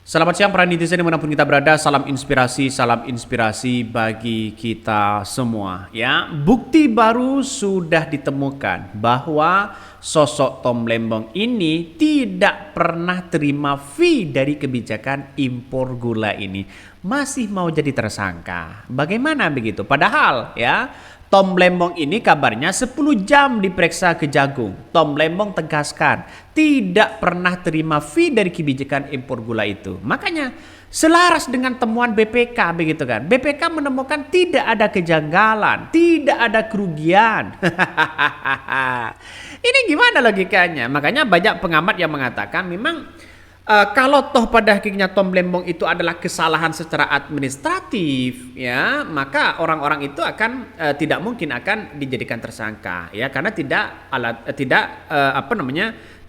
Selamat siang para netizen dimanapun kita berada, salam inspirasi bagi kita semua. Ya, bukti baru sudah ditemukan bahwa sosok Tom Lembong ini tidak pernah terima fee dari kebijakan impor gula ini. Masih mau jadi tersangka. Bagaimana begitu? Padahal ya, Tom Lembong ini kabarnya 10 jam diperiksa Kejagung. Tom Lembong tegaskan tidak pernah terima fee dari kebijakan impor gula itu. Makanya selaras dengan temuan BPK begitu kan. BPK menemukan tidak ada kejanggalan, tidak ada kerugian. Ini gimana logikanya? Makanya banyak pengamat yang mengatakan memang kalau toh pada akhirnya Tom Lembong itu adalah kesalahan secara administratif, ya maka orang-orang itu akan tidak mungkin akan dijadikan tersangka, ya karena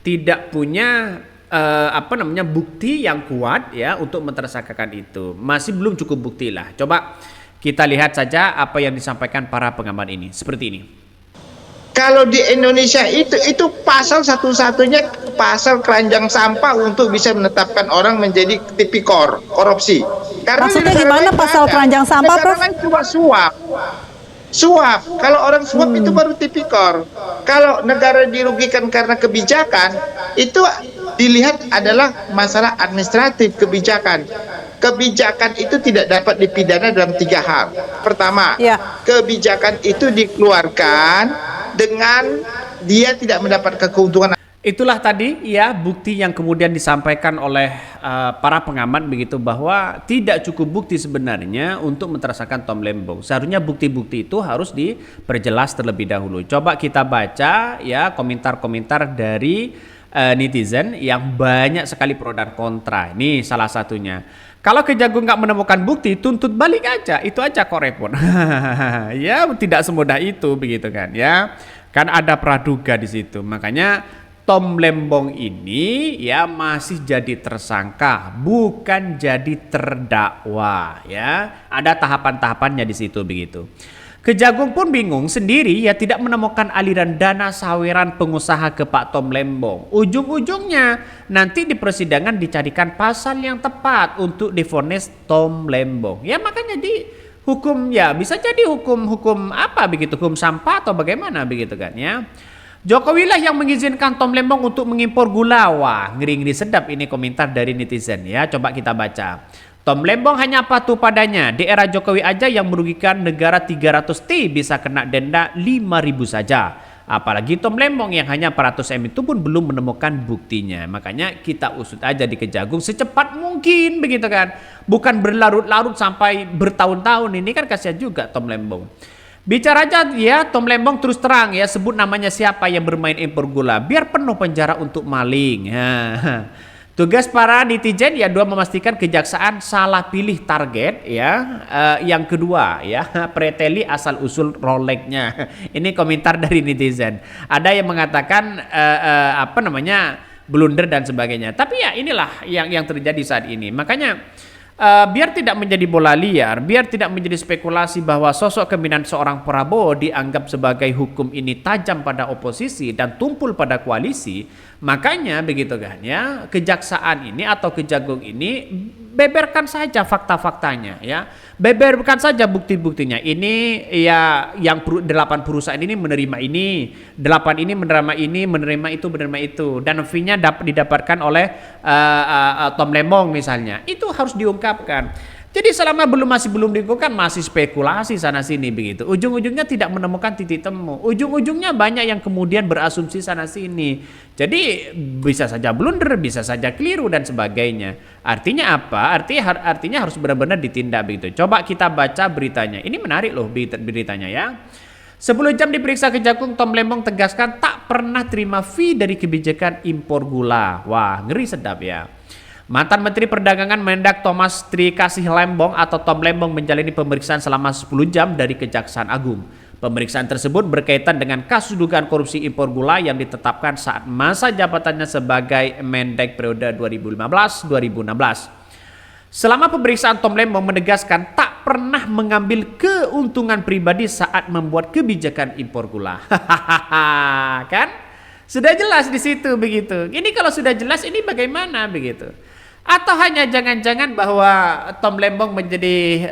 tidak punya bukti yang kuat ya untuk mentersangkakan itu. Masih belum cukup bukti lah. Coba kita lihat saja apa yang disampaikan para pengamat ini seperti ini. Kalau di Indonesia itu pasal satu-satunya pasal keranjang sampah untuk bisa menetapkan orang menjadi tipikor korupsi. Karena maksudnya gimana pasal keranjang sampah, Prof? Negara lain cuma suap. Kalau orang suap itu baru tipikor. Kalau negara dirugikan karena kebijakan, itu dilihat adalah masalah administratif kebijakan. Kebijakan itu tidak dapat dipidana dalam 3 hal. Pertama, kebijakan itu dikeluarkan dengan dia tidak mendapatkan keuntungan. Itulah tadi ya bukti yang kemudian disampaikan oleh para pengamat begitu, bahwa tidak cukup bukti sebenarnya untuk mentersangkakan Tom Lembong. Seharusnya bukti-bukti itu harus diperjelas terlebih dahulu. Coba kita baca ya komentar-komentar dari netizen yang banyak sekali pro dan kontra. Ini salah satunya. Kalau Kejagung nggak menemukan bukti, tuntut balik aja, itu aja kok repot. Ya tidak semudah itu begitu kan ya. Kan ada praduga di situ. Makanya Tom Lembong ini ya masih jadi tersangka, bukan jadi terdakwa ya. Ada tahapan-tahapannya di situ begitu. Kejagung pun bingung sendiri ya, tidak menemukan aliran dana saweran pengusaha ke Pak Tom Lembong. Ujung-ujungnya nanti di persidangan dicarikan pasal yang tepat untuk divonis Tom Lembong. Ya makanya di hukum ya bisa jadi hukum apa begitu, hukum sampah atau bagaimana begitu kan ya. Jokowi lah yang mengizinkan Tom Lembong untuk mengimpor gula. Wah, ngeri-ngeri sedap ini komentar dari netizen ya. Coba kita baca. Tom Lembong hanya patuh padanya. Di era Jokowi aja yang merugikan negara 300 T bisa kena denda 5.000 saja. Apalagi Tom Lembong yang hanya 400 M itu pun belum menemukan buktinya. Makanya kita usut aja di Kejagung secepat mungkin begitu kan. Bukan berlarut-larut sampai bertahun-tahun, ini kan kasihan juga Tom Lembong. Bicara aja ya Tom Lembong terus terang ya, sebut namanya siapa yang bermain impor gula, biar penuh penjara untuk maling. Tugas para netizen ya, 2 memastikan kejaksaan salah pilih target ya. Yang kedua ya, preteli asal usul Rolexnya. Ini komentar dari netizen. Ada yang mengatakan blunder dan sebagainya. Tapi ya inilah yang terjadi saat ini. Makanya biar tidak menjadi bola liar, biar tidak menjadi spekulasi bahwa sosok kepemimpinan seorang Prabowo dianggap sebagai hukum ini tajam pada oposisi dan tumpul pada koalisi, makanya begitu kan ya, kejaksaan ini atau Kejagung ini beberkan saja fakta-faktanya ya, beberkan saja bukti-buktinya. Ini ya yang 8 perusahaan ini menerima ini, 8 ini menerima itu, dan fee-nya didapatkan oleh Tom Lembong misalnya. Itu harus diungkapkan. Jadi selama masih belum diungkapkan, masih spekulasi sana sini begitu. Ujung-ujungnya tidak menemukan titik temu. Ujung-ujungnya banyak yang kemudian berasumsi sana sini. Jadi bisa saja blunder, bisa saja keliru dan sebagainya. Artinya apa? Artinya harus benar-benar ditindak begitu. Coba kita baca beritanya. Ini menarik loh beritanya ya. 10 jam diperiksa Kejagung, Tom Lembong tegaskan tak pernah terima fee dari kebijakan impor gula. Wah, ngeri sedap ya. Mantan Menteri Perdagangan Mendak Thomas Trikasih Lembong atau Tom Lembong menjalani pemeriksaan selama 10 jam dari Kejaksaan Agung. Pemeriksaan tersebut berkaitan dengan kasus dugaan korupsi impor gula yang ditetapkan saat masa jabatannya sebagai Mendak periode 2015-2016. Selama pemeriksaan, Tom Lembong menegaskan tak pernah mengambil keuntungan pribadi saat membuat kebijakan impor gula. Kan? Sudah jelas di situ begitu. Ini kalau sudah jelas ini bagaimana begitu? Atau hanya jangan-jangan bahwa Tom Lembong menjadi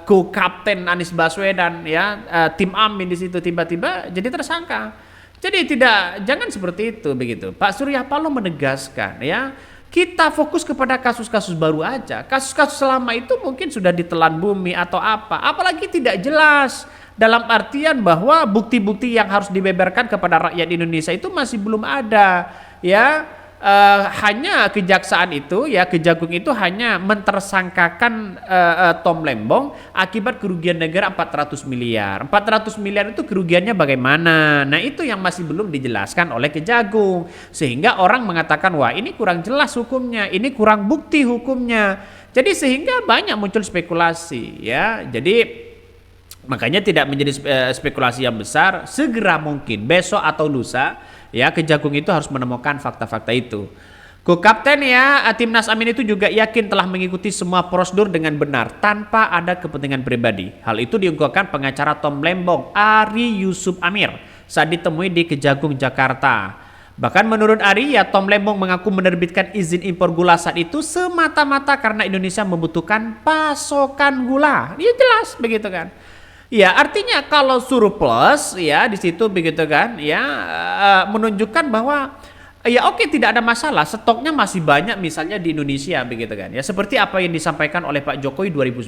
co-kapten Anies Baswedan ya, tim Amin di situ tiba-tiba jadi tersangka. Jadi jangan seperti itu begitu. Pak Surya Paloh menegaskan ya, kita fokus kepada kasus-kasus baru aja. Kasus-kasus selama itu mungkin sudah ditelan bumi atau apa, apalagi tidak jelas. Dalam artian bahwa bukti-bukti yang harus dibeberkan kepada rakyat Indonesia itu masih belum ada ya. Hanya kejaksaan itu ya, Kejagung itu hanya mentersangkakan Tom Lembong akibat kerugian negara 400 miliar. 400 miliar itu kerugiannya bagaimana? Nah, itu yang masih belum dijelaskan oleh Kejagung. Sehingga orang mengatakan, wah ini kurang jelas hukumnya, ini kurang bukti hukumnya. Jadi sehingga banyak muncul spekulasi ya. Jadi makanya tidak menjadi spekulasi yang besar, segera mungkin besok atau lusa ya Kejagung itu harus menemukan fakta-fakta itu. Co-kapten ya Timnas Amin itu juga yakin telah mengikuti semua prosedur dengan benar tanpa ada kepentingan pribadi. Hal itu diungkapkan pengacara Tom Lembong, Ari Yusuf Amir, saat ditemui di Kejagung Jakarta. Bahkan menurut Ari ya, Tom Lembong mengaku menerbitkan izin impor gula saat itu semata-mata karena Indonesia membutuhkan pasokan gula. Dia jelas begitu kan. Ya, artinya kalau surplus ya di situ begitu kan ya, menunjukkan bahwa ya oke, tidak ada masalah, stoknya masih banyak misalnya di Indonesia begitu kan ya, seperti apa yang disampaikan oleh Pak Jokowi 2019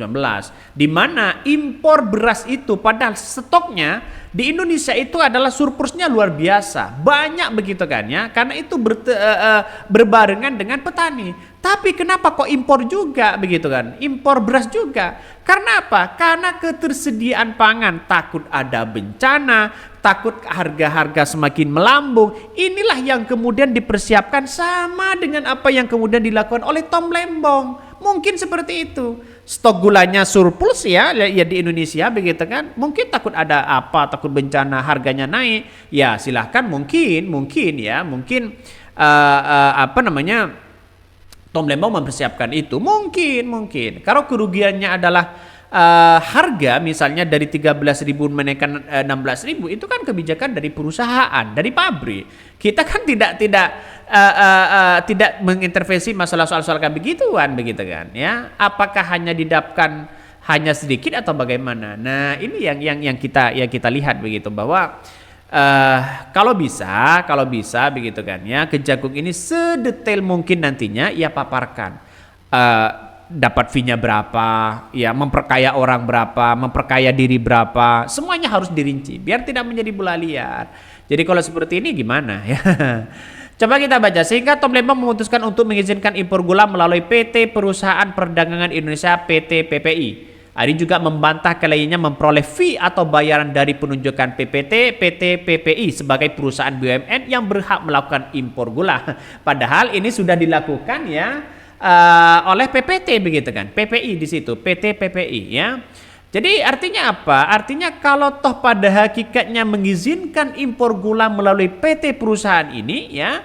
di mana impor beras itu padahal stoknya di Indonesia itu adalah surplusnya luar biasa banyak begitu kan ya, karena itu berbarengan dengan petani. Tapi kenapa kok impor juga begitu kan? Impor beras juga. Karena apa? Karena ketersediaan pangan, takut ada bencana, takut harga-harga semakin melambung. Inilah yang kemudian dipersiapkan sama dengan apa yang kemudian dilakukan oleh Tom Lembong. Mungkin seperti itu. Stok gulanya surplus ya di Indonesia begitu kan. Mungkin takut ada apa, takut bencana, harganya naik. Ya silahkan mungkin Tom Lembong mempersiapkan itu, mungkin. Kalau kerugiannya adalah harga misalnya dari 13.000 menaikkan 16.000, itu kan kebijakan dari perusahaan, dari pabrik. Kita kan tidak mengintervensi masalah soal-soal kayak begituan begitu kan ya. Apakah hanya didapatkan hanya sedikit atau bagaimana? Nah, ini yang kita lihat begitu bahwa kalau bisa begitu kan ya, Kejagung ini sedetail mungkin nantinya ia paparkan dapat fee-nya berapa ya, memperkaya orang berapa, memperkaya diri berapa, semuanya harus dirinci biar tidak menjadi bola liar. Jadi kalau seperti ini gimana ya? Coba kita baca. Sehingga Tom Lembong memutuskan untuk mengizinkan impor gula melalui PT Perusahaan Perdagangan Indonesia PT PPI. Ari juga membantah kliennya memperoleh fee atau bayaran dari penunjukan PT PPI sebagai perusahaan BUMN yang berhak melakukan impor gula. Padahal ini sudah dilakukan ya oleh PPT begitu kan. PPI di situ, PT PPI ya. Jadi artinya apa? Artinya kalau toh pada hakikatnya mengizinkan impor gula melalui PT perusahaan ini ya,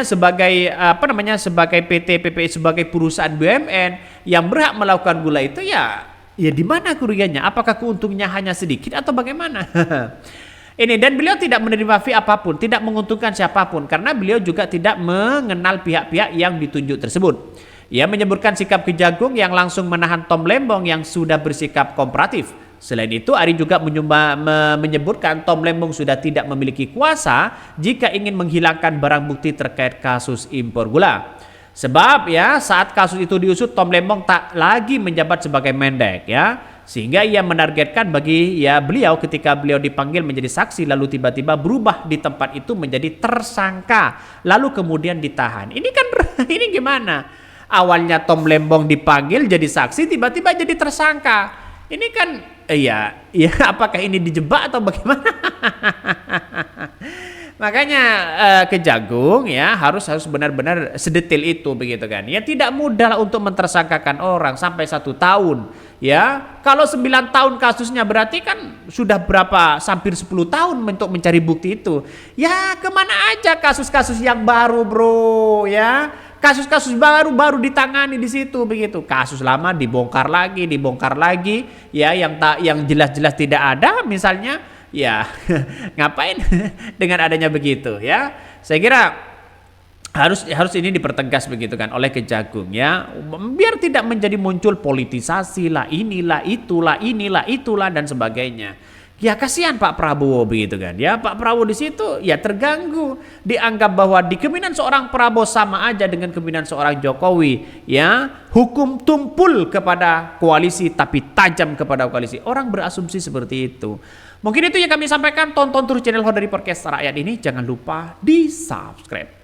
sebagai PT PPI sebagai perusahaan BUMN yang berhak melakukan gula itu ya di mana kerugiannya? Apakah keuntungannya hanya sedikit atau bagaimana? Ini, dan beliau tidak menerima fee apapun, tidak menguntungkan siapapun karena beliau juga tidak mengenal pihak-pihak yang ditunjuk tersebut. Ia menyebutkan sikap Kejagung yang langsung menahan Tom Lembong yang sudah bersikap kooperatif. Selain itu, Ari juga menyebutkan Tom Lembong sudah tidak memiliki kuasa jika ingin menghilangkan barang bukti terkait kasus impor gula. Sebab ya saat kasus itu diusut, Tom Lembong tak lagi menjabat sebagai Mendak ya, sehingga ia menargetkan bagi beliau ketika beliau dipanggil menjadi saksi lalu tiba-tiba berubah di tempat itu menjadi tersangka lalu kemudian ditahan. Ini kan ini gimana? Awalnya Tom Lembong dipanggil jadi saksi, tiba-tiba jadi tersangka. Ini kan apakah ini dijebak atau bagaimana? Makanya Kejagung ya harus benar-benar sedetail itu begitu kan. Ya tidak mudah untuk mentersangkakan orang sampai 1 tahun. Ya, kalau 9 tahun kasusnya berarti kan sudah berapa, hampir 10 tahun untuk mencari bukti itu. Ya kemana aja kasus-kasus yang baru bro ya. Kasus-kasus baru ditangani di situ begitu. Kasus lama dibongkar lagi ya, yang jelas-jelas tidak ada misalnya ya ngapain dengan adanya begitu ya. Saya kira harus ini dipertegas begitu kan oleh Kejagung ya, biar tidak menjadi muncul politisasi lah, inilah itulah dan sebagainya. Ya kasihan Pak Prabowo begitu kan ya, Pak Prabowo di situ ya terganggu, dianggap bahwa di kepemimpinan seorang Prabowo sama aja dengan kepemimpinan seorang Jokowi ya, hukum tumpul kepada koalisi tapi tajam kepada koalisi. Orang berasumsi seperti itu. Mungkin itu yang kami sampaikan. Tonton terus channel Hot dari Podcast Rakyat ini, jangan lupa di subscribe.